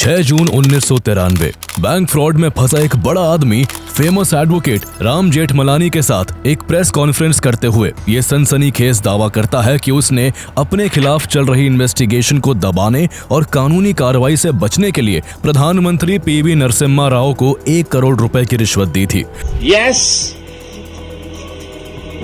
6 जून 1993 bank fraud में फंसा एक बड़ा आदमी फेमस एडवोकेट राम जेठमलानी के साथ एक प्रेस कॉन्फ्रेंस करते हुए ये सनसनीखेज दावा करता है कि उसने अपने खिलाफ चल रही इन्वेस्टिगेशन को दबाने और कानूनी कार्रवाई से बचने के लिए प्रधानमंत्री पीवी नरसिम्हा राव को 1 करोड़ रुपए की रिश्वत दी थी। Yes,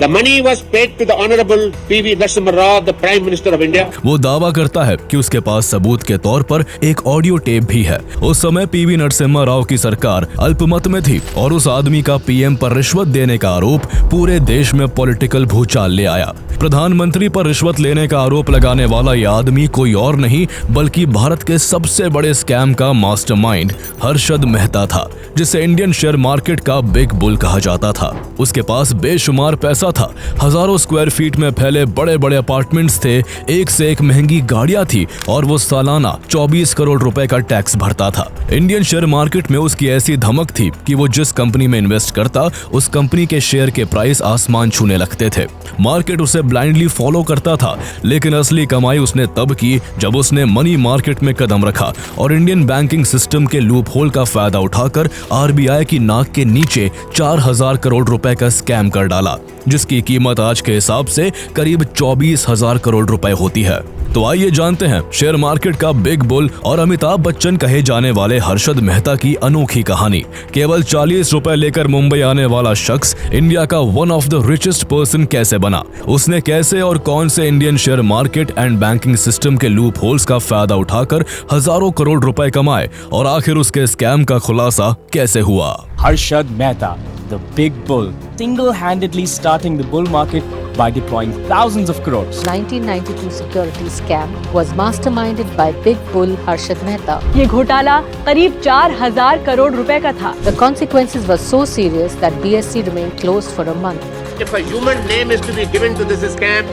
the money was paid to the Honorable P.V. Narasimha Rao, the Prime Minister of India. वो दावा करता है कि उसके पास सबूत के तौर पर एक ऑडियो टेप भी है। उस समय पीवी नरसिम्हा राव की सरकार अल्पमत में थी और उस आदमी का पीएम पर रिश्वत देने का आरोप पूरे देश में पॉलिटिकल भूचाल ले आया। प्रधानमंत्री पर रिश्वत लेने का आरोप लगाने वाला यह आदमी कोई और नहीं बल्कि भारत के सबसे बड़े स्कैम का मास्टरमाइंड हर्षद मेहता था, जिसे इंडियन शेयर मार्केट का बिग बुल कहा जाता था। उसके पास बेशुमार पैसा था, हजारों स्क्वायर फीट में फैले बड़े बड़े अपार्टमेंट्स थे, एक से एक महंगी गाड़ियां थी और वो सालाना 24 करोड़ रुपए का टैक्स भरता था। इंडियन शेयर मार्केट में उसकी ऐसी धमक थी कि वो जिस कंपनी में इन्वेस्ट करता उस कंपनी के शेयर के प्राइस आसमान छूने लगते थे। मार्केट उसे ब्लाइंडली फॉलो करता था, लेकिन असली कमाई उसने तब की जब उसने मनी मार्केट में कदम रखा और इंडियन बैंकिंग सिस्टम के लूप होल का फायदा उठाकर आरबीआई की नाक के नीचे 4000 करोड़ रुपए का स्कैम कर डाला, जिसकी कीमत आज के हिसाब से करीब 24,000 करोड़ रुपए होती है। तो आइए जानते हैं शेयर मार्केट का बिग बुल और अमिताभ बच्चन कहे जाने वाले हर्षद मेहता की अनोखी कहानी। केवल 40 रुपए लेकर मुंबई आने वाला शख्स इंडिया का one of the richest person कैसे बना, उसने कैसे और कौन से Indian share market and banking system के लूप होल्स का फायदा उठाकर हजारों करोड़ रुपए कमाए और आखिर उसके स्कैम का खुलासा कैसे हुआ। Harshad Mehta, the big bull, single-handedly starting the bull market by deploying thousands of crores. 1992 security scam was masterminded by big bull Harshad Mehta. ये घोटाला करीब 4000 करोड़ रुपए का था। The consequences were so serious that BSE remained closed for a month. If a human name is to be given to this scam,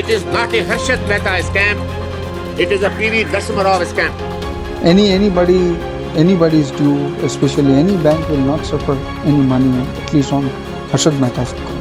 it is not a Harshad Mehta scam, it is a P.V. Narasimha Rao scam. Anybody's due, especially any bank will not suffer any money, at least on Harshad Mehta's account.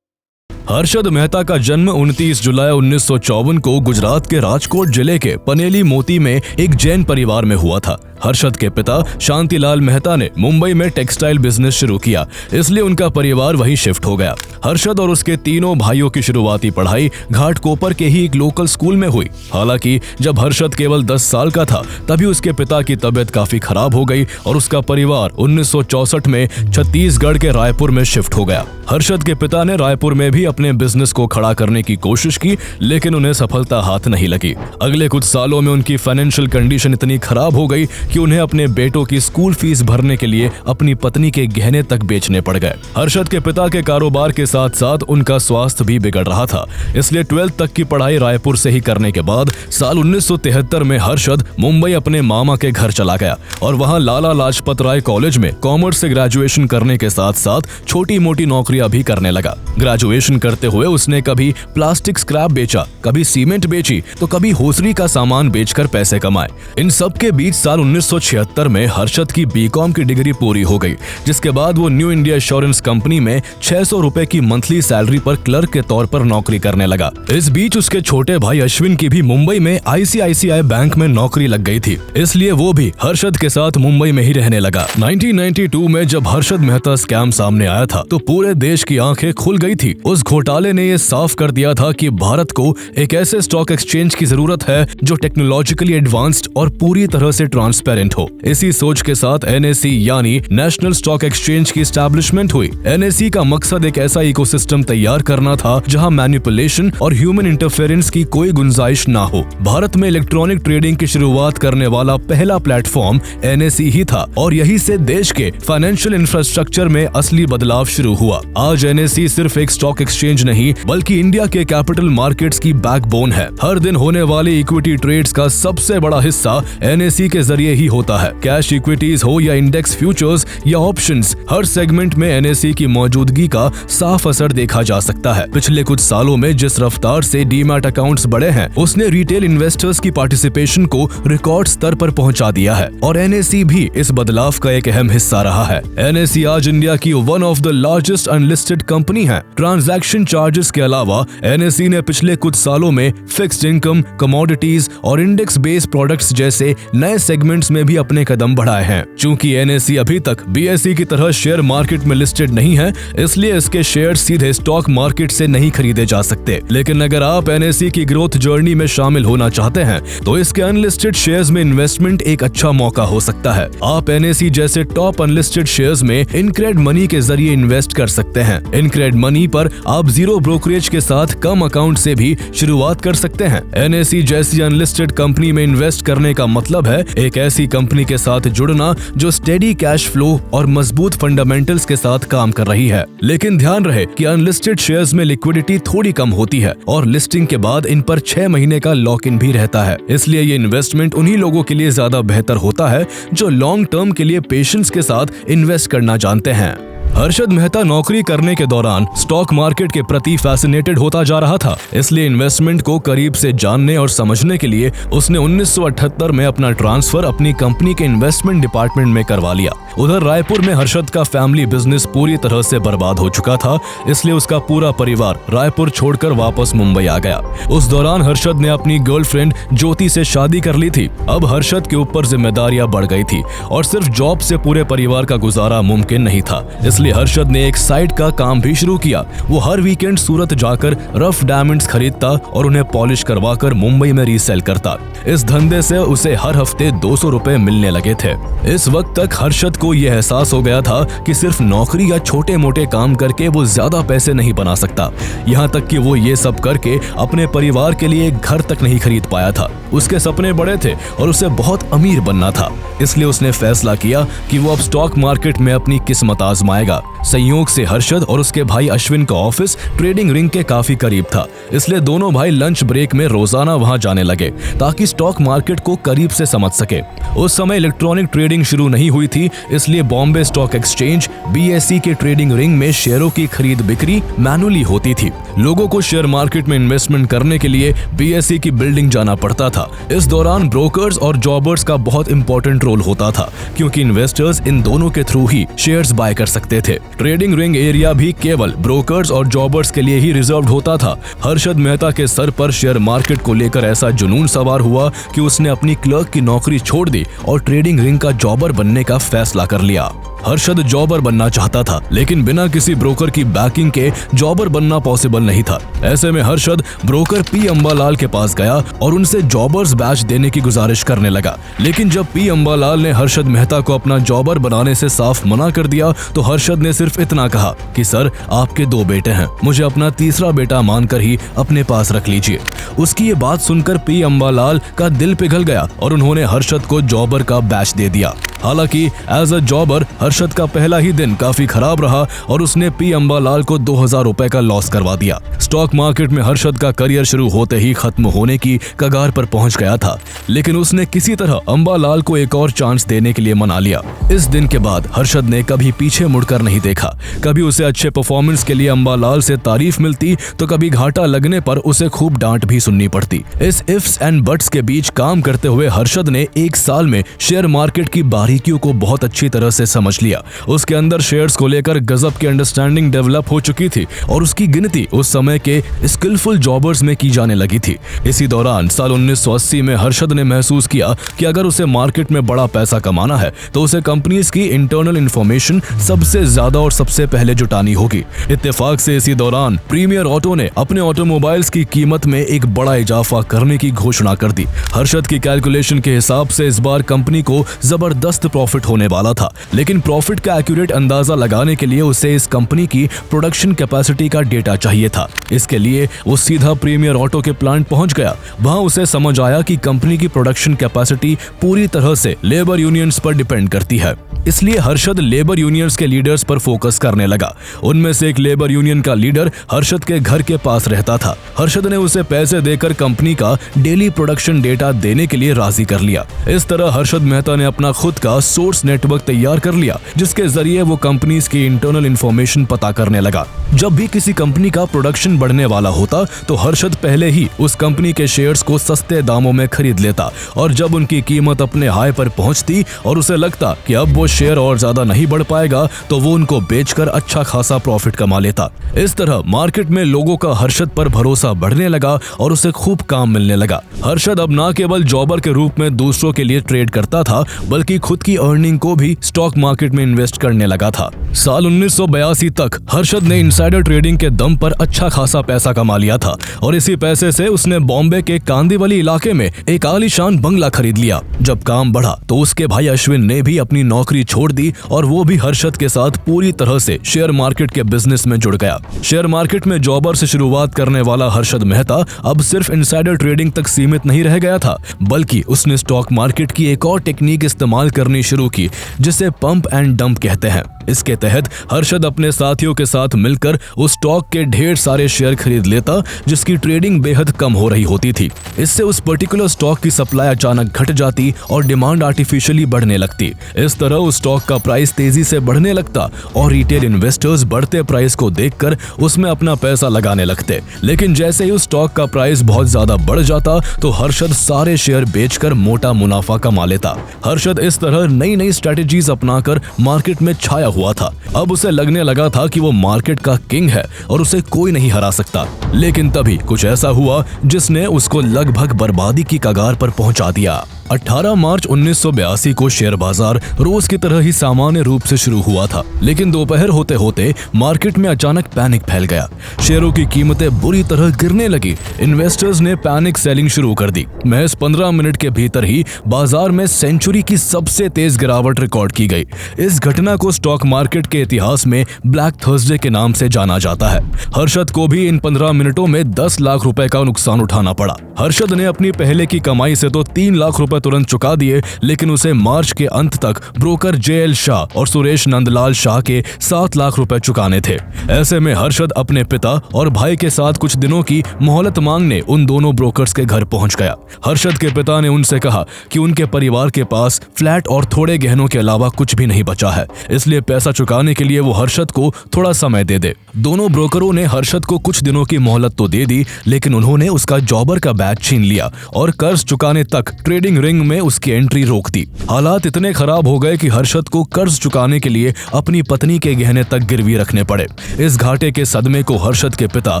Harshad Mehta का जन्म 29 जुलाई 1954 को गुजरात के राजकोट जिले के पनेली मोती में एक जैन परिवार में हुआ था। हर्षद के पिता शांतिलाल मेहता ने मुंबई में टेक्सटाइल बिजनेस शुरू किया, इसलिए उनका परिवार वहीं शिफ्ट हो गया। हर्षद और उसके तीनों भाइयों की शुरुआती पढ़ाई घाटकोपर के ही एक लोकल स्कूल में हुई। हालांकि जब हर्षद केवल 10 साल का था तभी उसके पिता की तबीयत काफी खराब हो गई और उसका परिवार 1964 में छत्तीसगढ़ के रायपुर में शिफ्ट हो गया। हर्षद के पिता ने रायपुर में भी अपने बिजनेस को खड़ा करने की कोशिश की, लेकिन उन्हें सफलता हाथ नहीं लगी। अगले कुछ सालों में उनकी फाइनेंशियल कंडीशन इतनी खराब हो गई कि उन्हें अपने बेटों की स्कूल फीस भरने के लिए अपनी पत्नी के गहने तक बेचने पड़ गए। हर्षद के पिता के कारोबार के साथ साथ उनका स्वास्थ्य भी बिगड़ रहा था, इसलिए 12th तक की पढ़ाई रायपुर से ही करने के बाद साल 1973 में हर्षद मुंबई अपने मामा के घर चला गया और वहां लाला लाजपत राय कॉलेज में कॉमर्स से ग्रेजुएशन करने के साथ साथ छोटी मोटी नौकरियां भी करने लगा। ग्रेजुएशन करते हुए उसने कभी प्लास्टिक स्क्रैप बेचा, कभी सीमेंट बेची तो कभी होसरी का सामान बेचकर पैसे कमाए। इन सब के बीच साल 1976 में हर्षद की बीकॉम की डिग्री पूरी हो गई, जिसके बाद वो न्यू इंडिया इंश्योरेंस कंपनी में 600 रुपए की मंथली सैलरी पर क्लर्क के तौर पर नौकरी करने लगा। इस बीच उसके छोटे भाई अश्विन की भी मुंबई में आईसीआईसीआई बैंक में नौकरी लग गई थी, इसलिए वो भी हर्षद के साथ मुंबई में ही रहने लगा। 1992 में जब हर्षद मेहता स्कैम सामने आया था तो पूरे देश की आंखें खुल गई थी। उस घोटाले ने ये साफ कर दिया था कि भारत को एक ऐसे स्टॉक एक्सचेंज की जरूरत है जो टेक्नोलॉजिकली एडवांस्ड और पूरी तरह से ट्रांसपेरेंट हो। इसी सोच के साथ NSE यानी नेशनल स्टॉक एक्सचेंज की एस्टैब्लिशमेंट हुई। NSE का मकसद एक ऐसा इकोसिस्टम तैयार करना था जहां मैनिपुलेशन और ह्यूमन इंटरफेरेंस की कोई गुंजाइश ना हो। भारत में इलेक्ट्रॉनिक ट्रेडिंग की शुरुआत करने वाला पहला प्लेटफॉर्म NSE ही था और यही से देश के फाइनेंशियल इंफ्रास्ट्रक्चर में असली बदलाव शुरू हुआ। आज NSE सिर्फ एक स्टॉक एक्सचेंज नहीं बल्कि इंडिया के कैपिटल मार्केट्स की बैकबोन है। हर दिन होने वाले इक्विटी ट्रेड्स का सबसे बड़ा हिस्सा NSE के जरिए ही होता है। कैश इक्विटीज हो या इंडेक्स फ्यूचर्स या ऑप्शंस, हर सेगमेंट में एनएसई की मौजूदगी का साफ असर देखा जा सकता है। पिछले कुछ सालों में जिस रफ्तार से डीमैट अकाउंट्स बढ़े हैं, उसने रिटेल इन्वेस्टर्स की पार्टिसिपेशन को रिकॉर्ड स्तर पर पहुंचा दिया है और एनएसई भी इस बदलाव का एक अहम हिस्सा रहा है। एनएसई आज इंडिया की one of the largest unlisted company है। ट्रांजैक्शन चार्जेस के अलावा एनएसई ने पिछले कुछ सालों में फिक्स्ड इनकम, कमोडिटीज और इंडेक्स बेस्ड प्रोडक्ट्स जैसे नए सेगमेंट्स में भी अपने कदम बढ़ाए हैं। चूंकि एनएसई अभी तक बीएसई की तरह शेयर मार्केट में लिस्टेड नहीं है, इसलिए इसके शेयर सीधे स्टॉक मार्केट से नहीं खरीदे जा सकते। लेकिन अगर आप एनएसई की ग्रोथ जर्नी में शामिल होना चाहते हैं तो इसके अनलिस्टेड शेयर्स में इन्वेस्टमेंट एक अच्छा मौका हो सकता है। आप एनएसई जैसे टॉप अनलिस्टेड शेयर्स में इनक्रेड मनी के जरिए इन्वेस्ट कर सकते हैं। इनक्रेड मनी पर आप जीरो ब्रोकरेज के साथ कम अकाउंट से भी शुरुआत कर सकते हैं। एनएसई जैसी अनलिस्टेड कंपनी में इन्वेस्ट करने का मतलब है एक ऐसी कंपनी के साथ जुड़ना जो स्टेडी कैश फ्लो और मजबूत फंडामेंटल्स के साथ काम कर रही है। लेकिन ध्यान रहे कि अनलिस्टेड शेयर्स में लिक्विडिटी थोड़ी कम होती है और लिस्टिंग के बाद इन पर 6 महीने का लॉक इन भी रहता है। इसलिए ये इन्वेस्टमेंट उन्हीं लोगों के लिए ज्यादा बेहतर होता है जो लॉन्ग टर्म के लिए पेशेंस के साथ इन्वेस्ट करना जानते हैं। हर्षद मेहता नौकरी करने के दौरान स्टॉक मार्केट के प्रति फैसिनेटेड होता जा रहा था, इसलिए इन्वेस्टमेंट को करीब से जानने और समझने के लिए उसने 1978 में अपना ट्रांसफर अपनी कंपनी के इन्वेस्टमेंट डिपार्टमेंट में करवा लिया। उधर रायपुर में हर्षद का फैमिली बिजनेस पूरी तरह से बर्बाद हो चुका था, इसलिए उसका पूरा परिवार रायपुर छोड़कर वापस मुंबई आ गया। उस दौरान हर्षद ने अपनी गर्लफ्रेंड ज्योति से शादी कर ली थी। अब हर्षद के ऊपर जिम्मेदारियां बढ़ गई थी और सिर्फ जॉब से पूरे परिवार का गुजारा मुमकिन नहीं था। इसलिए हर्षद ने एक साइट का काम भी शुरू किया। वो हर वीकेंड सूरत जाकर रफ डायमंड्स खरीदता और उन्हें पॉलिश करवाकर मुंबई में रीसेल करता। इस धंधे से उसे हर हफ्ते 200 रुपए मिलने लगे थे। इस वक्त तक हर्षद को यह एहसास हो गया था कि सिर्फ नौकरी या छोटे मोटे काम करके वो ज्यादा पैसे नहीं बना सकता। यहाँ तक कि वो ये सब करके अपने परिवार के लिए एक घर तक नहीं खरीद पाया था। उसके सपने बड़े थे और उसे बहुत अमीर बनना था, इसलिए उसने फैसला किया कि वो अब स्टॉक मार्केट में अपनी किस्मत आजमाएगा। संयोग से हर्षद और उसके भाई अश्विन का ऑफिस ट्रेडिंग रिंग के काफी करीब था, इसलिए दोनों भाई लंच ब्रेक में रोजाना वहां जाने लगे ताकि स्टॉक मार्केट को करीब से समझ सके। उस समय इलेक्ट्रॉनिक ट्रेडिंग शुरू नहीं हुई थी, इसलिए बॉम्बे स्टॉक एक्सचेंज बीएसई के ट्रेडिंग रिंग में शेयरों की खरीद बिक्री मैनुअली होती थी। लोगों को शेयर मार्केट में इन्वेस्टमेंट करने के लिए बीएसई की बिल्डिंग जाना पड़ता था। इस दौरान ब्रोकर्स और जॉबर्स का बहुत इंपॉर्टेंट रोल होता था, क्योंकि इन्वेस्टर्स इन दोनों के थ्रू ही शेयर्स बाय कर सकते थे। ट्रेडिंग रिंग एरिया भी केवल ब्रोकर्स और जॉबर्स के लिए ही रिजर्व्ड होता था। हर्षद मेहता के सर पर शेयर मार्केट को लेकर ऐसा जुनून सवार हुआ कि उसने अपनी क्लर्क की नौकरी छोड़ दी और ट्रेडिंग रिंग का जॉबर बनने का फैसला कर लिया। हर्षद जॉबर बनना चाहता था, लेकिन बिना किसी ब्रोकर की बैकिंग के जॉबर बनना पॉसिबल नहीं था। ऐसे में हर्षद ब्रोकर पी अंबालाल के पास गया और उनसे जॉबर्स बैच देने की गुजारिश करने लगा। लेकिन जब पी अंबालाल ने हर्षद मेहता को अपना जॉबर बनाने से साफ मना कर दिया तो हर्षद ने सिर्फ इतना कहा कि सर, आपके 2 बेटे हैं, मुझे अपना तीसरा बेटा मानकर ही अपने पास रख लीजिए। उसकी ये बात सुनकर पी अंबालाल का दिल पिघल गया और उन्होंने हर्षद को जॉबर का बैच दे दिया। हालांकि एज अ जॉबर हर्षद का पहला ही दिन काफी खराब रहा और उसने पी अंबालाल को 2000 रुपए का लॉस करवा दिया। स्टॉक मार्केट में हर्षद का करियर शुरू होते ही खत्म होने की कगार पर पहुंच गया था, लेकिन उसने किसी तरह अंबालाल को एक और चांस देने के लिए मना लिया। इस दिन के बाद हर्षद ने कभी पीछे मुड़कर नहीं देखा। कभी उसे अच्छे परफॉर्मेंस के लिए अंबालाल से तारीफ मिलती तो कभी घाटा लगने पर उसे खूब डांट भी सुननी पड़ती। इस इफ्स एंड बट्स के बीच काम करते हुए हर्षद ने 1 साल में शेयर मार्केट की बारीकियों को बहुत अच्छी तरह से समझ लिया। उसके अंदर शेयर्स को लेकर गजब की अंडरस्टैंडिंग डेवलप हो चुकी थी और उसकी गिनती उस समय के स्किलफुल जॉबर्स में की जाने लगी थी। इसी दौरान साल 1980 में हर्षद ने महसूस किया कि अगर उसे मार्केट में बड़ा पैसा कमाना है तो उसे कंपनीज की इंटरनल इंफॉर्मेशन सबसे ज्यादा और सबसे पहले जुटानी होगी। इत्तेफाक से इसी दौरान प्रीमियर ऑटो ने अपने ऑटोमोबाइल्स की कीमत में एक बड़ा इजाफा करने की घोषणा कर दी। हर्षद की कैलकुलेशन के हिसाब से इस बार कंपनी को जबरदस्त जबरदस्त प्रॉफिट होने वाला था, लेकिन प्रॉफिट का एक्यूरेट अंदाजा लगाने के लिए उसे इस कंपनी की प्रोडक्शन कैपेसिटी का डेटा चाहिए था। इसके लिए वो सीधा प्रीमियर ऑटो के प्लांट पहुंच गया। वहां उसे समझ आया कि कंपनी की प्रोडक्शन कैपेसिटी पूरी तरह से लेबर यूनियंस पर डिपेंड करती है। इसलिए हर्षद लेबर यूनियंस के लीडर्स पर फोकस करने लगा। उनमें से एक लेबर यूनियन का लीडर हर्षद के घर के पास रहता था। हर्षद ने उसे पैसे देकर कंपनी का डेली प्रोडक्शन डेटा देने के लिए राजी कर लिया। इस तरह हर्षद मेहता ने अपना खुद का सोर्स नेटवर्क तैयार कर लिया, जिसके जरिए वो कंपनीज की इंटरनल इंफॉर्मेशन पता करने लगा। जब भी किसी कंपनी का प्रोडक्शन बढ़ने वाला होता तो हर्षद पहले ही उस कंपनी के शेयर्स को सस्ते दामों में खरीद लेता, और जब उनकी कीमत अपने हाई पर पहुंचती और उसे लगता कि अब वो शेयर और ज्यादा नहीं बढ़ पाएगा, तो वो उनको बेचकर अच्छा खासा प्रॉफिट कमा लेता। इस तरह मार्केट में लोगों का हर्षद पर भरोसा बढ़ने लगा और उसे खूब काम मिलने लगा। हर्षद अब न केवल जॉबर के रूप में दूसरों के लिए ट्रेड करता था, बल्कि खुद की अर्निंग को भी स्टॉक मार्केट में इन्वेस्ट करने लगा था। साल 1982 तक हर्षद ने इनसाइडर ट्रेडिंग के दम पर अच्छा खासा पैसा कमा लिया था, और इसी पैसे से उसने बॉम्बे के कांदीवली इलाके में एक आलीशान बंगला खरीद लिया। जब काम बढ़ा तो उसके भाई अश्विन ने भी अपनी नौकरी छोड़ दी और वो भी हर्षद के साथ पूरी तरह से शेयर मार्केट के बिजनेस में जुड़ गया। शेयर मार्केट में जॉबर से शुरुआत करने वाला हर्षद मेहता अब सिर्फ इनसाइडर ट्रेडिंग तक सीमित नहीं रह गया था, बल्कि उसने स्टॉक मार्केट की एक और टेक्निक इस्तेमाल करनी शुरू की, जिसे पंप एंड डंप कहते हैं। इसके तहत हर्षद अपने साथियों के साथ मिलकर उस स्टॉक के ढेर सारे शेयर खरीद लेता, जिसकी ट्रेडिंग बेहद कम हो रही होती थी। इससे उस पर्टिकुलर स्टॉक की सप्लाई अचानक घट जाती और डिमांड आर्टिफिशियली बढ़ने लगती। इस तरह उस स्टॉक का प्राइस तेजी से बढ़ने लगता और रिटेल इन्वेस्टर्स बढ़ते प्राइस को देखकर उसमें अपना पैसा लगाने लगते। लेकिन जैसे ही उस स्टॉक का प्राइस बहुत ज्यादा बढ़ जाता तो हर्षद सारे शेयर बेचकर मोटा मुनाफा कमा लेता। हर्षद इस तरह नई नई स्ट्रेटेजीज अपनाकर मार्केट में छाया हुआ था। अब उसे लगने लगा था कि वो मार्केट का किंग है और उसे कोई नहीं हरा सकता। लेकिन तभी कुछ ऐसा हुआ जिसने उसको लगभग बर्बादी की कगार पर पहुंचा दिया। 18 मार्च 1982 को शेयर बाजार रोज की तरह ही सामान्य रूप से शुरू हुआ था, लेकिन दोपहर होते होते मार्केट में अचानक पैनिक फैल गया। शेयरों की कीमतें बुरी तरह गिरने लगी। इन्वेस्टर्स ने पैनिक सेलिंग शुरू कर दी। महज 15 मिनट के भीतर ही बाजार में सेंचुरी की सबसे तेज गिरावट रिकॉर्ड की गई। इस घटना को स्टॉक मार्केट के इतिहास में ब्लैक थर्सडे के नाम से जाना जाता है। हर्षद को भी इन 15 मिनटों में 10 लाख रुपए का नुकसान उठाना पड़ा। हर्षद ने अपनी पहले की कमाई से तो 3 लाख रुपए तुरंत चुका दिए, लेकिन उसे मार्च के अंत तक ब्रोकर JL शाह और सुरेश नंदलाल शाह के 7 लाख रुपए चुकाने थे। ऐसे में हर्षद अपने पिता और भाई के साथ कुछ दिनों की मोहलत मांगने उन दोनों ब्रोकर्स के घर पहुंच गया। हर्षद के पिता ने उनसे कहा कि उनके परिवार के पास फ्लैट और थोड़े गहनों के अलावा कुछ भी नहीं बचा है, इसलिए पैसा चुकाने के लिए वो हर्षद को थोड़ा समय दे दे। दोनों ब्रोकरों ने हर्षद को कुछ दिनों की मोहलत तो दे दी, लेकिन उन्होंने उसका जॉबर का बैच छीन लिया और कर्ज चुकाने तक ट्रेडिंग रिंग में उसकी एंट्री रोक दी। हालात इतने खराब हो गए कि हर्षद को कर्ज चुकाने के लिए अपनी पत्नी के गहने तक गिरवी रखने पड़े। इस घाटे के सदमे को हर्षद के पिता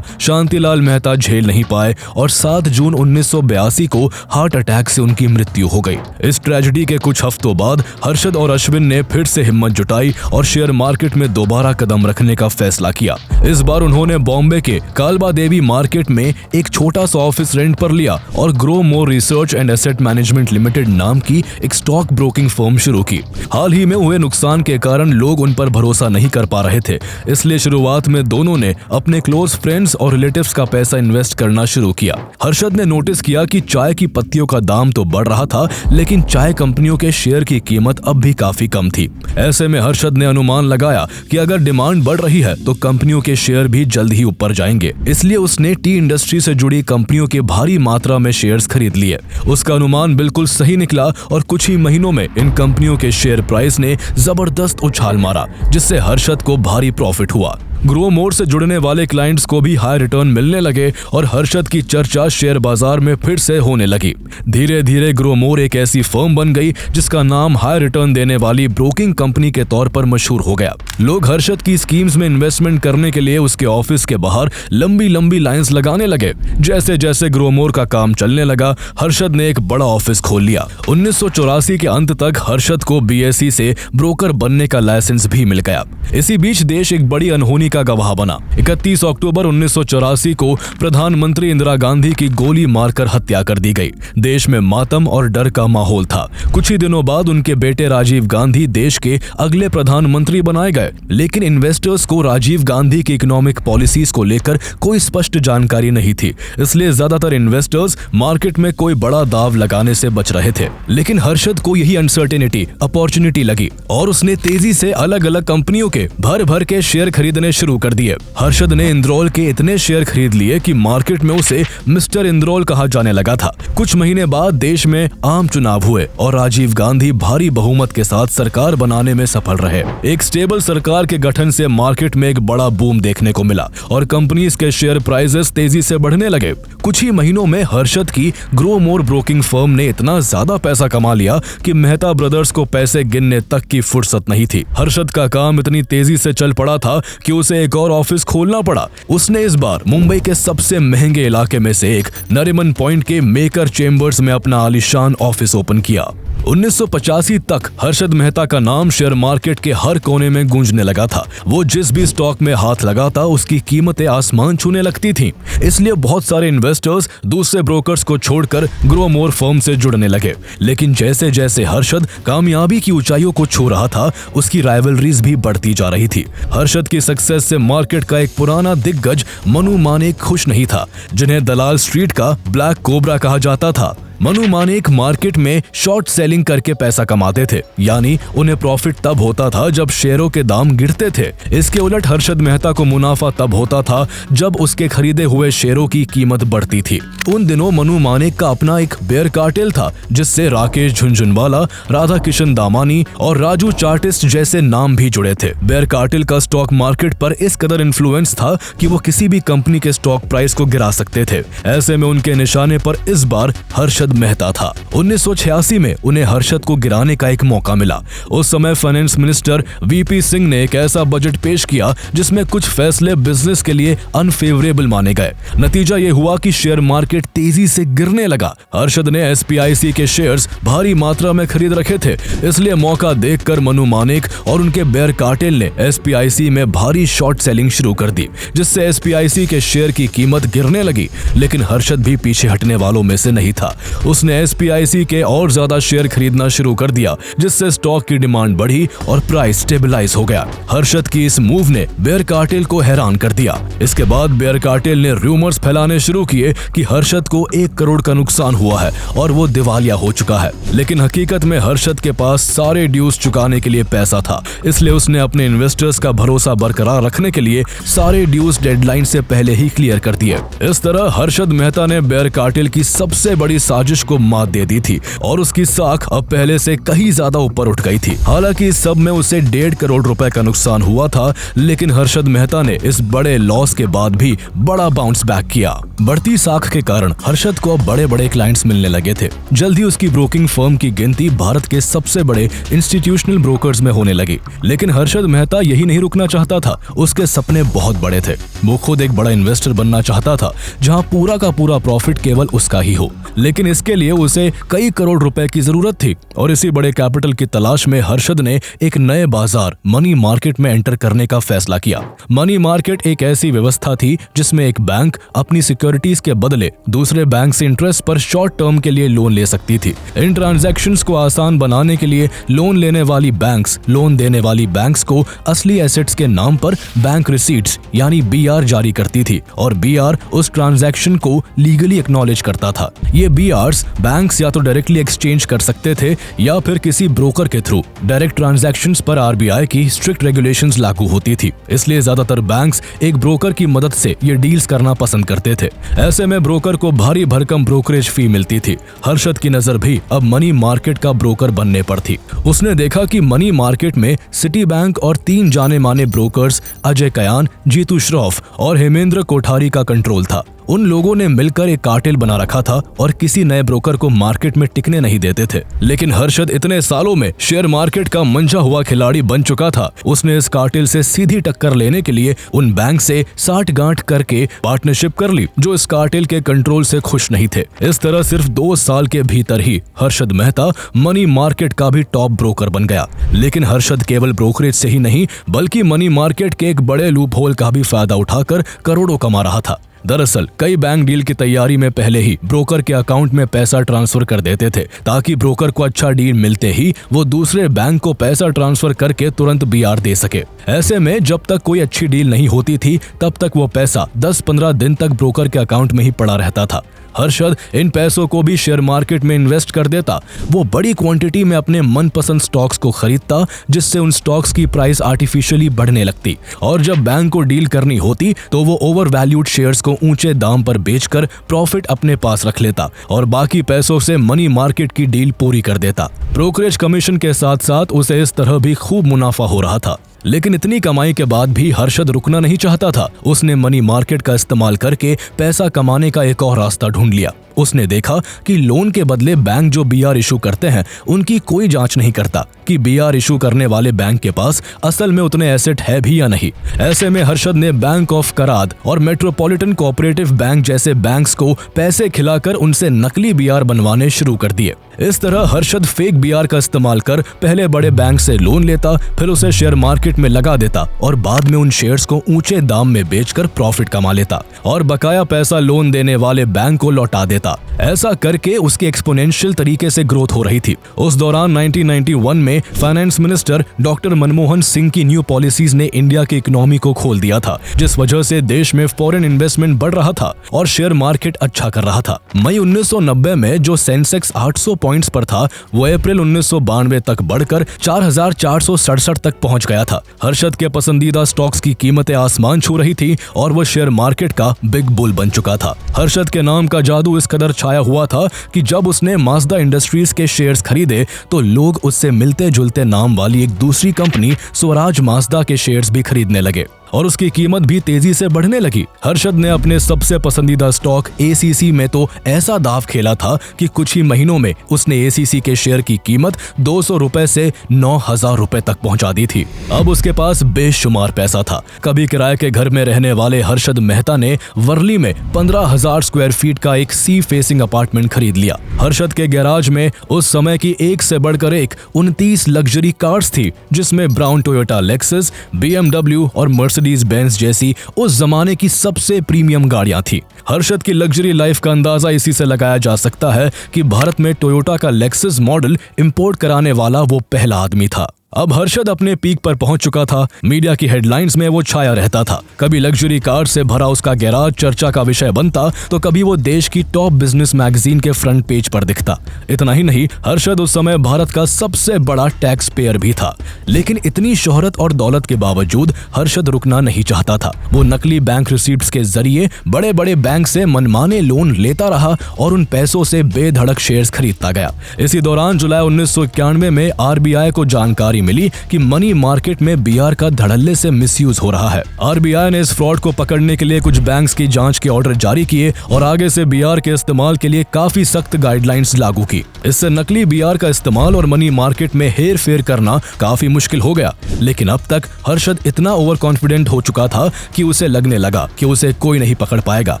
शांतिलाल मेहता झेल नहीं पाए और 7 जून 1982 को हार्ट अटैक से उनकी मृत्यु हो गई। इस ट्रेजेडी के कुछ हफ्तों बाद हर्षद और अश्विन ने फिर से हिम्मत जुटाई और शेयर मार्केट में दोबारा कदम रखने का फैसला किया। इस बार उन्होंने बॉम्बे के कालबा देवी मार्केट में एक छोटा सा ऑफिस रेंट पर लिया और grow more research and asset management limited नाम की एक स्टॉक ब्रोकिंग फर्म शुरू की। हाल ही में हुए नुकसान के कारण लोग उन पर भरोसा नहीं कर पा रहे थे, इसलिए शुरुआत में दोनों ने अपने क्लोज फ्रेंड्स और रिलेटिव्स का पैसा इन्वेस्ट करना शुरू किया। हर्षद ने नोटिस किया कि चाय की पत्तियों का दाम तो बढ़ रहा था, लेकिन चाय कंपनियों के शेयर की कीमत अब भी काफी कम थी। ऐसे में हर्षद ने अनुमान लगाया कि अगर डिमांड बढ़ रही है तो कंपनियों के शेयर भी जल्द ही ऊपर जाएंगे, इसलिए उसने टी इंडस्ट्री से जुड़ी कंपनियों के भारी मात्रा में शेयर्स खरीद लिए। उसका अनुमान बिल्कुल सही निकला और कुछ ही महीनों में इन कंपनियों के शेयर प्राइस ने जबरदस्त उछाल मारा, जिससे हर्षद को भारी प्रॉफिट हुआ। ग्रो मोर से जुड़ने वाले क्लाइंट्स को भी हाई रिटर्न मिलने लगे और हर्षद की चर्चा शेयर बाजार में फिर से होने लगी। धीरे धीरे ग्रो मोर एक ऐसी फर्म बन गई जिसका नाम हाई रिटर्न देने वाली ब्रोकिंग कंपनी के तौर पर मशहूर हो गया। लोग हर्षद की स्कीम्स में इन्वेस्टमेंट करने के लिए उसके ऑफिस के बाहर लंबी लंबी लाइंस लगाने लगे। जैसे जैसे ग्रो मोर का काम चलने लगा, हर्षद ने एक बड़ा ऑफिस खोल लिया। 1984 के अंत तक हर्षद को BSE से ब्रोकर बनने का लाइसेंस भी मिल गया। इसी बीच देश एक बड़ी अनहोनी का गवाह बना। 31 अक्टूबर 1984 को प्रधानमंत्री इंदिरा गांधी की गोली मारकर हत्या कर दी गई। देश में मातम और डर का माहौल था। कुछ ही दिनों बाद उनके बेटे राजीव गांधी देश के अगले प्रधानमंत्री बनाए गए, लेकिन इन्वेस्टर्स को राजीव गांधी की इकोनॉमिक पॉलिसीज को लेकर कोई स्पष्ट जानकारी नहीं थी, इसलिए ज्यादातर इन्वेस्टर्स मार्केट में कोई बड़ा दाव लगाने से बच रहे थे। लेकिन हर्षद को यही अनसर्टेनिटी अपॉर्चुनिटी लगी और उसने तेजी से अलग अलग कंपनियों के भर भर के शेयर खरीदने शुरू कर दिए। हर्षद ने इंद्रोल के इतने शेयर खरीद लिए कि मार्केट में उसे मिस्टर इंद्रोल कहा जाने लगा था। कुछ महीने बाद देश में आम चुनाव हुए और राजीव गांधी भारी बहुमत के साथ सरकार बनाने में सफल रहे। एक स्टेबल सरकार के गठन से मार्केट में एक बड़ा बूम देखने को मिला और कंपनीज के शेयर प्राइसेस तेजी से बढ़ने लगे। कुछ ही महीनों में हर्षद की ग्रो मोर ब्रोकिंग फर्म ने इतना ज्यादा पैसा कमा लिया कि मेहता ब्रदर्स को पैसे गिनने तक की फुर्सत नहीं थी। हर्षद का काम इतनी तेजी से चल पड़ा था कि उसे एक और ऑफिस खोलना पड़ा। उसने इस बार मुंबई के सबसे महंगे इलाके में से एक नरीमन पॉइंट के मेकर चेंबर्स में अपना आलीशान ऑफिस ओपन किया। 1985 तक हर्षद मेहता का नाम शेयर मार्केट के हर कोने में गूंजने लगा था। वो जिस भी स्टॉक में हाथ लगाता उसकी कीमतें आसमान छूने लगती थीं। इसलिए बहुत सारे इन्वेस्टर्स दूसरे ब्रोकर्स को छोड़कर ग्रो मोर फर्म से जुड़ने लगे। लेकिन जैसे जैसे हर्षद कामयाबी की ऊंचाइयों को छू रहा था, उसकी राइवलरीज भी बढ़ती जा रही थी। हर्षद की सक्सेस से मार्केट का एक पुराना दिग्गज मनु मानेक खुश नहीं था, जिन्हें दलाल स्ट्रीट का ब्लैक कोबरा कहा जाता था। मनु मानेक मार्केट में शॉर्ट सेलिंग करके पैसा कमाते थे, यानी उन्हें प्रॉफिट तब होता था जब शेयरों के दाम गिरते थे। इसके उलट हर्षद मेहता को मुनाफा तब होता था जब उसके खरीदे हुए शेयरों की कीमत बढ़ती थी। उन दिनों मनु मानेक का अपना एक बेयर कार्टेल था, जिससे राकेश झुनझुनवाला, राधा किशन दामानी और राजू चार्टिस्ट जैसे नाम भी जुड़े थे। बेयर कार्टेल का स्टॉक मार्केट पर इस कदर इन्फ्लुएंस था कि वो किसी भी कंपनी के स्टॉक प्राइस को गिरा सकते थे। ऐसे में उनके निशाने पर इस बार हर्षद मेहता था। 1986 में उन्हें हर्षद को गिराने का एक मौका मिला। उस समय फाइनेंस मिनिस्टर वीपी सिंह ने एक ऐसा बजट पेश किया जिसमें कुछ फैसले बिजनेस के लिए अनफेवरेबल माने गए। नतीजा ये हुआ कि शेयर मार्केट तेजी से गिरने लगा। हर्षद ने एसपीआईसी के शेयर्स भारी मात्रा में खरीद रखे थे, इसलिए मौका देखकर मनु मानेक और उनके बेयर कार्टेल ने एसपीआईसी में भारी शॉर्ट सेलिंग शुरू कर दी, जिससे एसपीआईसी के शेयर की कीमत गिरने लगी। लेकिन हर्षद भी पीछे हटने वालों में से नहीं था। उसने एसपीआईसी के और ज्यादा शेयर खरीदना शुरू कर दिया, जिससे स्टॉक की डिमांड बढ़ी और प्राइस स्टेबलाइज हो गया। हर्षद की इस मूव ने बेयर कार्टेल को हैरान कर दिया। इसके बाद बेयर कार्टेल ने रूमर्स फैलाने शुरू किए कि हर्षद को 1 करोड़ का नुकसान हुआ है और वो दिवालिया हो चुका है। लेकिन हकीकत में हर्षद के पास सारे ड्यूज चुकाने के लिए पैसा था, इसलिए उसने अपने इन्वेस्टर्स का भरोसा बरकरार रखने के लिए सारे ड्यूज डेडलाइन से पहले ही क्लियर कर दिए। इस तरह हर्षद मेहता ने बेयर कार्टेल की सबसे बड़ी साजिश को मात दे दी थी और उसकी साख अब पहले से कहीं ज्यादा ऊपर उठ गई थी। हालांकि इस सब में उसे 1.5 करोड़ रुपए का नुकसान हुआ था, लेकिन हर्षद मेहता ने इस बड़े लॉस के बाद भी बड़ा बाउंस बैक किया। बढ़ती साख के कारण हर्षद को अब बड़े बड़े क्लाइंट्स मिलने लगे थे। जल्द ही उसकी ब्रोकिंग फर्म की गिनती भारत के सबसे बड़े इंस्टीट्यूशनल ब्रोकर्स में होने लगी। लेकिन हर्षद मेहता यही नहीं रुकना चाहता था। उसके सपने बहुत बड़े थे। वो खुद एक बड़ा इन्वेस्टर बनना चाहता था, जहां पूरा का पूरा प्रॉफिट केवल उसका ही हो। लेकिन इसके लिए उसे कई करोड़ रुपए की जरूरत थी और इसी बड़े कैपिटल की तलाश में हर्षद ने एक नए बाजार मनी मार्केट में एंटर करने का फैसला किया। मनी मार्केट एक ऐसी व्यवस्था थी जिसमें एक बैंक अपनी सिक्योरिटीज के बदले दूसरे बैंक से इंटरेस्ट पर शॉर्ट टर्म के लिए लोन ले सकती थी। इन ट्रांजैक्शंस को आसान बनाने के लिए लोन लेने वाली बैंक्स लोन देने वाली बैंक्स को असली एसेट्स के नाम पर बैंक रिसीट्स यानी बीआर जारी करती थी और बीआर उस ट्रांजैक्शन को लीगली एक्नॉलेज करता था। ये बीआर्स बैंक्स या तो डायरेक्टली एक्सचेंज कर सकते थे या फिर किसी ब्रोकर के थ्रू। डायरेक्ट ट्रांजैक्शंस पर आरबीआई की स्ट्रिक्ट रेगुलेशंस लागू होती थी, इसलिए ज्यादातर बैंक्स एक ब्रोकर की मदद से ये डील्स करना पसंद करते थे। ऐसे में ब्रोकर को भारी भरकम ब्रोकरेज फी मिलती थी। हर्षद की नजर भी अब मनी मार्केट का ब्रोकर बनने पर थी। उसने देखा कि मनी मार्केट में सिटी बैंक और 3 जाने माने ब्रोकर्स अजय कयान, जीतू श्रॉफ और हेमेंद्र कोठारी का कंट्रोल था। उन लोगों ने मिलकर एक कार्टेल बना रखा था और किसी नए ब्रोकर को मार्केट में टिकने नहीं देते थे। लेकिन हर्षद इतने सालों में शेयर मार्केट का मंझा हुआ खिलाड़ी बन चुका था। उसने इस कार्टेल से सीधी टक्कर लेने के लिए उन बैंक से साठ-गांठ करके पार्टनरशिप कर ली जो इस कार्टेल के कंट्रोल से खुश नहीं थे। इस तरह सिर्फ 2 साल के भीतर ही हर्षद मेहता मनी मार्केट का भी टॉप ब्रोकर बन गया। लेकिन हर्षद केवल ब्रोकरेज से ही नहीं बल्कि मनी मार्केट के एक बड़े लूप होल का भी फायदा उठाकर करोड़ों कमा रहा था। दरअसल कई बैंक डील की तैयारी में पहले ही ब्रोकर के अकाउंट में पैसा ट्रांसफर कर देते थे ताकि ब्रोकर को अच्छा डील मिलते ही वो दूसरे बैंक को पैसा ट्रांसफर करके तुरंत बीआर दे सके। ऐसे में जब तक कोई अच्छी डील नहीं होती थी तब तक वो पैसा 10-15 दिन तक ब्रोकर के अकाउंट में ही पड़ा रहता था। हर्षद इन पैसों को भी शेयर मार्केट में इन्वेस्ट कर देता। वो बड़ी क्वांटिटी में अपने मनपसंद स्टॉक्स को खरीदता जिससे उन स्टॉक्स की प्राइस आर्टिफिशियली बढ़ने लगती और जब बैंक को डील करनी होती तो वो ओवर वैल्यूड शेयर्स को ऊंचे दाम पर बेचकर प्रॉफिट अपने पास रख लेता और बाकी पैसों से मनी मार्केट की डील पूरी कर देता। ब्रोकरेज कमीशन के साथ साथ उसे इस तरह भी खूब मुनाफा हो रहा था। लेकिन इतनी कमाई के बाद भी हर्षद रुकना नहीं चाहता था। उसने मनी मार्केट का इस्तेमाल करके पैसा कमाने का एक और रास्ता ढूंढ लिया। उसने देखा कि लोन के बदले बैंक जो बीआर इशू करते हैं उनकी कोई जांच नहीं करता कि बीआर इशू करने वाले बैंक के पास असल में उतने एसेट है भी या नहीं। ऐसे में हर्षद ने बैंक ऑफ कराद और मेट्रोपॉलिटन कोऑपरेटिव बैंक जैसे बैंक्स को पैसे खिलाकर उनसे नकली बीआर बनवाने शुरू कर दिए। इस तरह हर्षद फेक बीआर का इस्तेमाल कर पहले बड़े बैंक से लोन लेता, फिर उसे शेयर मार्केट में लगा देता और बाद में उन शेयर्स को ऊंचे दाम में बेचकर प्रॉफिट कमा लेता और बकाया पैसा लोन देने वाले बैंक को लौटा देता। ऐसा करके उसकी एक्सपोनेंशियल तरीके से ग्रोथ हो रही थी। उस दौरान 1991 में finance minister doctor Manmohan Singh की न्यू पॉलिसीज ने इंडिया की इकोनॉमी को खोल दिया था, जिस वजह से देश में फॉरेन इन्वेस्टमेंट बढ़ रहा था और शेयर मार्केट अच्छा कर रहा था। मई 1990 में जो सेंसेक्स 800 पॉइंट्स पर था वो अप्रैल 1992 तक बढ़कर 4467 तक पहुंच गया था। हर्षद के पसंदीदा स्टॉक्स की कीमतें आसमान छू रही थी और वो शेयर मार्केट का बिग बुल बन चुका था। हर्षद के नाम का जादू इस कदर छाया हुआ था कि जब उसने माज़दा इंडस्ट्रीज के शेयर्स खरीदे तो लोग उससे मिलते जुलते नाम वाली एक दूसरी कंपनी स्वराज माज़दा के शेयर्स भी खरीदने लगे और उसकी कीमत भी तेजी से बढ़ने लगी। हर्षद ने अपने सबसे पसंदीदा स्टॉक एसीसी में तो ऐसा दाव खेला था कि कुछ ही महीनों में उसने एसीसी के शेयर की कीमत 200 रुपए से 9000 रुपए तक पहुंचा दी थी। अब उसके पास बेशुमार पैसा था। कभी किराए के घर में रहने वाले हर्षद मेहता ने वर्ली में 15,000 स्क्वायर फीट का एक सी फेसिंग अपार्टमेंट खरीद लिया। हर्षद के गैराज में उस समय की एक से बढ़कर एक 29 लग्जरी कार्स थी, जिसमें ब्राउन टोयोटा लेक्सस, BMW और मर्सिडीज बेंज जैसी उस जमाने की सबसे प्रीमियम गाड़ियां थी। हर्षद की लग्जरी लाइफ का अंदाजा इसी से लगाया जा सकता है कि भारत में टोयोटा का लेक्सस मॉडल इंपोर्ट कराने वाला वो पहला आदमी था। अब हर्षद अपने पीक पर पहुंच चुका था। मीडिया की हेडलाइंस में वो छाया रहता था। कभी लग्जरी कार से भरा उसका गैराज चर्चा का विषय बनता तो कभी वो देश की टॉप बिजनेस मैगजीन के फ्रंट पेज पर दिखता। इतना ही नहीं, हर्षद उस समय भारत का सबसे बड़ा टैक्स पेयर भी था। लेकिन इतनी शोहरत और दौलत के बावजूद हर्षद रुकना नहीं चाहता था। वो नकली बैंक रिसीप्ट्स के जरिए बड़े बड़े बैंक से मनमाने लोन लेता रहा और उन पैसों से बेधड़क शेयर्स खरीदता गया। इसी दौरान जुलाई 1991 में आरबीआई को जानकारी मिली कि मनी मार्केट में बीआर का धड़ल्ले से मिसयूज हो रहा है। आरबीआई ने इस फ्रॉड को पकड़ने के लिए कुछ बैंक्स की जांच के ऑर्डर जारी किए और आगे से बीआर के इस्तेमाल के लिए काफी सख्त गाइडलाइंस लागू की। इससे नकली बीआर का इस्तेमाल और मनी मार्केट में हेर फेर करना काफी मुश्किल हो गया। लेकिन अब तक हर्षद इतना ओवर कॉन्फिडेंट हो चुका था कि उसे लगने लगा कि उसे कोई नहीं पकड़ पाएगा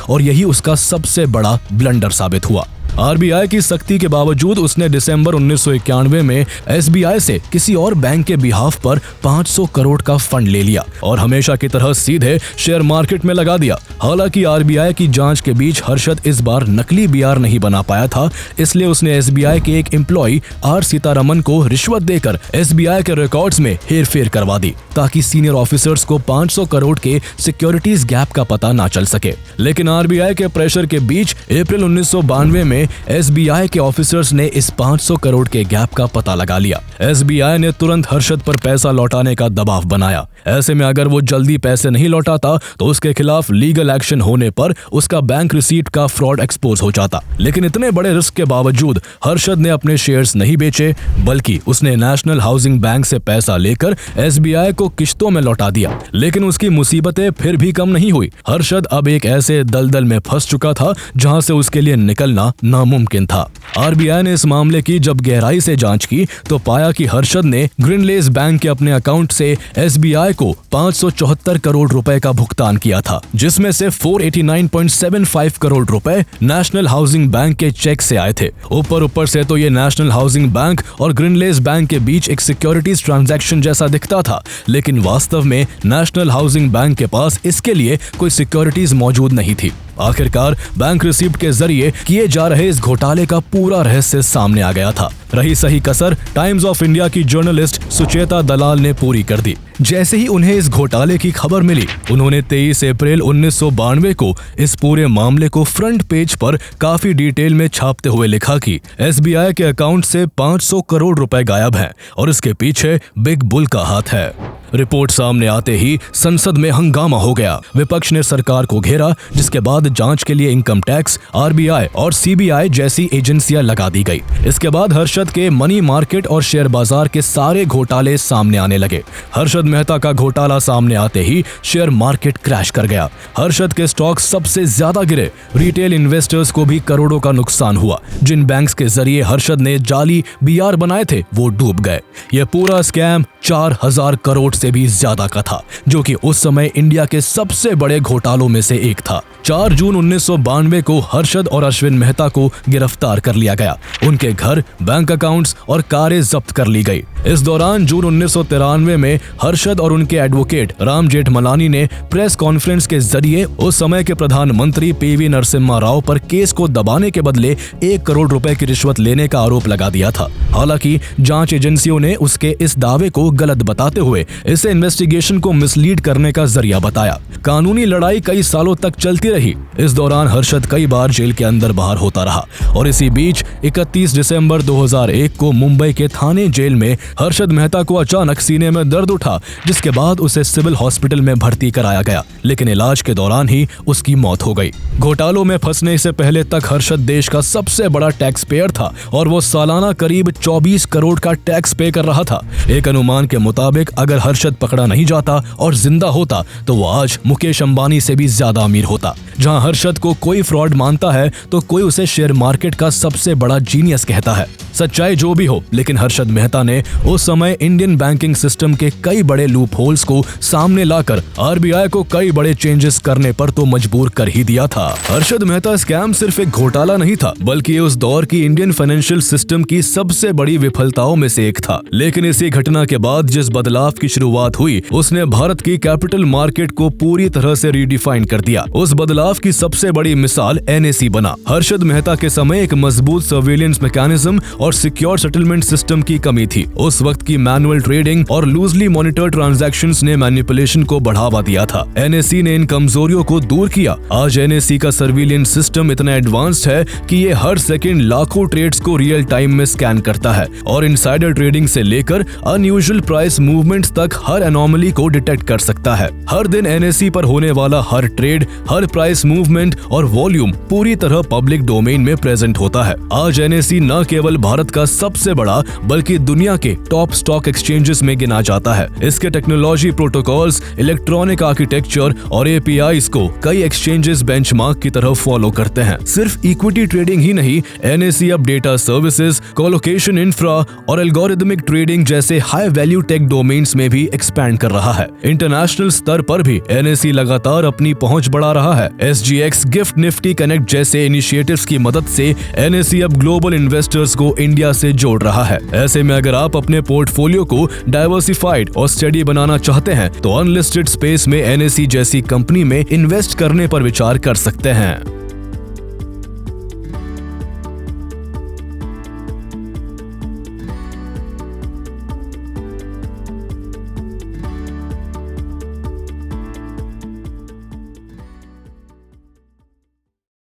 और यही उसका सबसे बड़ा ब्लंडर साबित हुआ। आरबीआई की सख्ती के बावजूद उसने दिसंबर 1991 में एसबीआई से किसी और बैंक के बिहाफ पर 500 करोड़ का फंड ले लिया और हमेशा की तरह सीधे शेयर मार्केट में लगा दिया। हालांकि आरबीआई की जांच के बीच हर्षद इस बार नकली बीआर नहीं बना पाया था, इसलिए उसने एसबीआई के एक एम्प्लॉय आर सीतारमन को रिश्वत देकर एसबीआई के रिकॉर्ड्स में हेरफेर करवा दी ताकि सीनियर ऑफिसर्स को 500 करोड़ के सिक्योरिटीज गैप का पता ना चल सके। लेकिन आरबीआई के प्रेशर के बीच अप्रैल 1992 में SBI के ऑफिसर्स ने इस 500 करोड़ के गैप का पता लगा लिया। SBI ने तुरंत हर्षद पर पैसा लौटाने का दबाव बनाया। ऐसे में अगर वो जल्दी पैसे नहीं लौटाता तो उसके खिलाफ लीगल एक्शन होने पर उसका बैंक रिसीट का फ्रॉड एक्सपोज हो जाता। लेकिन इतने बड़े रिस्क के बावजूद हर्षद ने अपने शेयर्स नहीं बेचे, बल्कि उसने नेशनल हाउसिंग बैंक से पैसा लेकर SBI को किश्तों में लौटा दिया। लेकिन उसकी मुसीबतें फिर भी कम नहीं हुई। हर्षद अब एक ऐसे दलदल में फंस चुका था जहां से उसके लिए निकलना नामुमकिन था। RBI ने इस मामले की जब गहराई से जांच की तो पाया कि हर्षद ने ग्रीनलेस बैंक के अपने अकाउंट से SBI को 574 करोड़ रुपए का भुगतान किया था, जिसमें से 489.75 करोड़ रुपए नेशनल हाउसिंग बैंक के चेक से आए थे। ऊपर से तो ये नेशनल हाउसिंग बैंक और ग्रीनलेस बैंक के बीच एक सिक्योरिटीज ट्रांजैक्शन जैसा दिखता था, लेकिन वास्तव में नेशनल हाउसिंग बैंक के पास इसके लिए कोई सिक्योरिटीज मौजूद नहीं थी। आखिरकार बैंक रिसीप्ट के जरिए किए जा रहे इस घोटाले का पूरा रहस्य सामने आ गया था। रही सही कसर टाइम्स ऑफ इंडिया की जर्नलिस्ट सुचेता दलाल ने पूरी कर दी। जैसे ही उन्हें इस घोटाले की खबर मिली, उन्होंने 23 अप्रैल 1992 को इस पूरे मामले को फ्रंट पेज पर काफी डिटेल में छापते हुए लिखा कि SBI के अकाउंट से 500 करोड़ रुपए गायब हैं और इसके पीछे बिग बुल का हाथ है। रिपोर्ट सामने आते ही संसद में हंगामा हो गया। विपक्ष ने सरकार को घेरा, जिसके बाद जांच के लिए इनकम टैक्स, RBI और CBI जैसी एजेंसियां लगा दी गई। इसके बाद हर्षद के मनी मार्केट और शेयर बाजार के सारे घोटाले सामने आने लगे। हर्षद मेहता का घोटाला सामने आते ही शेयर मार्केट क्रैश कर गया। हर्षद के स्टॉक सबसे ज्यादा गिरे। रिटेल इन्वेस्टर्स को भी करोड़ों का नुकसान हुआ। जिन बैंक्स के जरिए हर्षद ने जाली BR बनाए थे वो डूब गए। यह पूरा स्कैम 4000 करोड़ से भी ज्यादा का था, जो कि उस समय इंडिया के सबसे बड़े घोटालों में से एक था। 4 जून 1992 को हर्षद और अश्विन मेहता को गिरफ्तार कर लिया गया। उनके घर, बैंक अकाउंट्स और कारें जब्त कर ली गई। इस दौरान जून 1993 में हर्षद और उनके एडवोकेट राम जेठमलानी ने प्रेस कॉन्फ्रेंस के जरिए उस समय के प्रधानमंत्री PV नरसिम्हा राव पर केस को दबाने के बदले 1 करोड़ रुपए की रिश्वत लेने का आरोप लगा दिया था। हालांकि जांच एजेंसियों ने उसके इस दावे को गलत बताते हुए इसे इन्वेस्टिगेशन को मिसलीड करने का जरिया बताया। कानूनी लड़ाई कई सालों तक चलती रही। इस दौरान हर्षद कई बार जेल के अंदर बाहर होता रहा और इसी बीच 31 दिसंबर 2001 को मुंबई के थाने जेल में हर्षद मेहता को अचानक सीने में दर्द उठा, जिसके बाद उसे सिविल हॉस्पिटल में भर्ती कराया गया, लेकिन इलाज के दौरान ही उसकी मौत हो गई। घोटालों में फंसने से पहले तक हर्षद देश का सबसे बड़ा टैक्स पेयर था और वो सालाना करीब 24 करोड़ का टैक्स पे कर रहा था। एक अनुमान के मुताबिक अगर हर्षद पकड़ा नहीं जाता और जिंदा होता तो वो आज मुकेश अंबानी से भी ज्यादा अमीर होता। जहां हर्षद को कोई फ्रॉड मानता है तो कोई उसे शेयर मार्केट का सबसे बड़ा जीनियस कहता है। सच्चाई जो भी हो, लेकिन हर्षद मेहता ने उस समय इंडियन बैंकिंग सिस्टम के कई बड़े लूप होल्स को सामने लाकर RBI को कई बड़े चेंजेस करने पर तो मजबूर कर ही दिया था। हर्षद मेहता स्कैम सिर्फ एक घोटाला नहीं था, बल्कि ये उस दौर की इंडियन फाइनेंशियल सिस्टम की सबसे बड़ी विफलताओं में से एक था। लेकिन इसी घटना के बाद जिस बदलाव की शुरुआत हुई, उसने भारत की कैपिटल मार्केट को पूरी तरह से रीडिफाइन कर दिया। उस बदलाव की सबसे बड़ी मिसाल NSE बना। हर्षद मेहता के समय एक मजबूत सर्वेलेंस मैकेनिज्म और सिक्योर सेटलमेंट सिस्टम की कमी थी। उस वक्त की मैनुअल ट्रेडिंग और लूजली मॉनिटर्ड ट्रांजैक्शंस ने मैनिपुलेशन को बढ़ावा दिया था। NSE ने इन कमजोरियों को दूर किया। आज NSE का सर्वेलेंस सिस्टम इतना एडवांस्ड है कि ये हर सेकंड लाखों ट्रेड्स को रियल टाइम में स्कैन करता है और इनसाइडर ट्रेडिंग से लेकर अनयूजुअल प्राइस मूवमेंट्स तक हर एनोमली को डिटेक्ट कर सकता है। हर दिन NSE पर होने वाला हर ट्रेड, हर प्राइस मूवमेंट और वॉल्यूम पूरी तरह पब्लिक डोमेन में प्रेजेंट होता है। आज NSE न केवल भारत का सबसे बड़ा बल्कि दुनिया के टॉप स्टॉक एक्सचेंजेस में गिना जाता है। इसके टेक्नोलॉजी प्रोटोकॉल्स, इलेक्ट्रॉनिक आर्किटेक्चर और APIs को कई एक्सचेंजेस बेंचमार्क की तरह फॉलो करते हैं। सिर्फ इक्विटी ट्रेडिंग ही नहीं, NSE अब डेटा सर्विसेज, कोलोकेशन इंफ्रा और एल्गोरिथमिक ट्रेडिंग जैसे हाई वैल्यू टेक डोमेन्स में भी एक्सपैंड कर रहा है। इंटरनेशनल स्तर पर भी NSE लगातार अपनी पहुंच बढ़ा रहा है। SGX, गिफ्ट निफ्टी कनेक्ट जैसे इनिशिएटिव्स की मदद से NSE अब ग्लोबल इन्वेस्टर्स को इंडिया से जोड़ रहा है। ऐसे में अगर आप अपने पोर्टफोलियो को डाइवर्सिफाइड और स्टडी बनाना चाहते हैं तो अनलिस्टेड स्पेस में NSE जैसी कंपनी में इन्वेस्ट करने पर विचार कर सकते हैं।